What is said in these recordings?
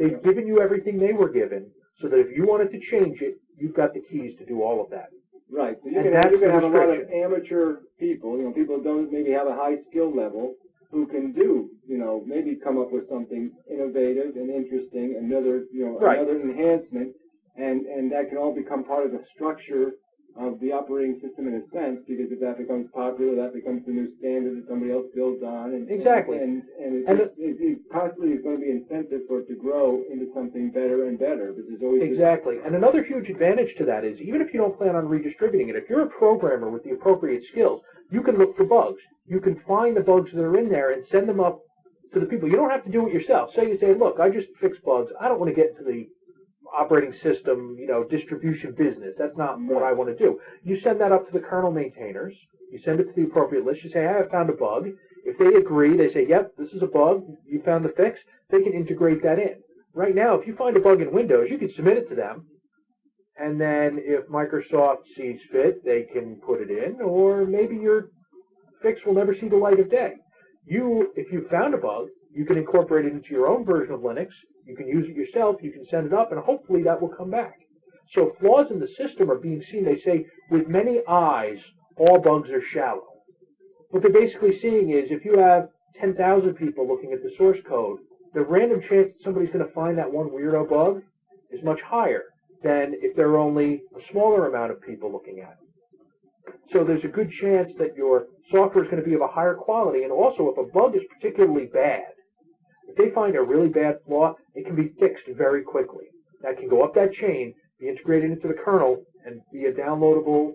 They've given you everything they were given, so that if you wanted to change it, you've got the keys to do all of that. Right. So you And can that's the have a lot of restriction. amateur people, people who don't maybe have a high skill level, who can do, maybe come up with something innovative and interesting, another, Right. another enhancement, and that can all become part of the structure of the operating system in a sense, because if that becomes popular, that becomes the new standard that somebody else builds on. And, Exactly. And it constantly is going to be incentive for it to grow into something better and better, because there's always Exactly. And another huge advantage to that is, even if you don't plan on redistributing it, if you're a programmer with the appropriate skills, you can look for bugs. You can find the bugs that are in there and send them up to the people. You don't have to do it yourself. Say you say, look, I just fixed bugs. I don't want to get into the operating system, distribution business. That's not what I want to do. You send that up to the kernel maintainers. You send it to the appropriate list. You say, hey, I found a bug. If they agree, they say, yep, this is a bug. You found the fix. They can integrate that in. Right now, if you find a bug in Windows, you can submit it to them. And then if Microsoft sees fit, they can put it in. Or maybe your fix will never see the light of day. If you found a bug, you can incorporate it into your own version of Linux. You can use it yourself. You can send it up, and hopefully that will come back. So flaws in the system are being seen. They say, with many eyes, all bugs are shallow. What they're basically seeing is, if you have 10,000 people looking at the source code, the random chance that somebody's going to find that one weirdo bug is much higher than if there are only a smaller amount of people looking at it. So there's a good chance that your software is going to be of a higher quality, and also if a bug is particularly bad, if they find a really bad flaw, it can be fixed very quickly. That can go up that chain, be integrated into the kernel, and be a downloadable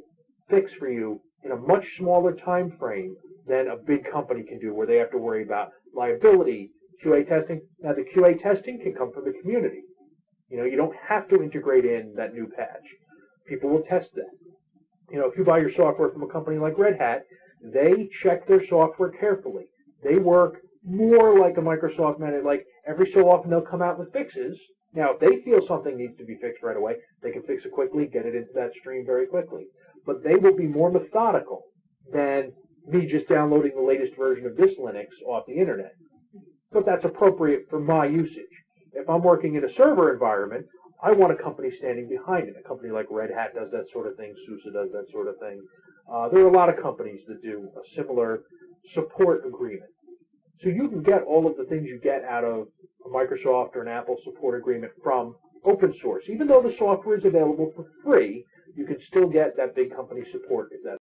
fix for you in a much smaller time frame than a big company can do, where they have to worry about liability, QA testing. Now, the QA testing can come from the community. You don't have to integrate in that new patch. People will test that. If you buy your software from a company like Red Hat, they check their software carefully. They work more like a Microsoft manager. Like, every so often they'll come out with fixes. Now, if they feel something needs to be fixed right away, they can fix it quickly, get it into that stream very quickly. But they will be more methodical than me just downloading the latest version of this Linux off the internet. But that's appropriate for my usage. If I'm working in a server environment, I want a company standing behind it. A company like Red Hat does that sort of thing. SUSE does that sort of thing. There are a lot of companies that do a similar support agreement. So you can get all of the things you get out of a Microsoft or an Apple support agreement from open source. Even though the software is available for free, you can still get that big company support if that's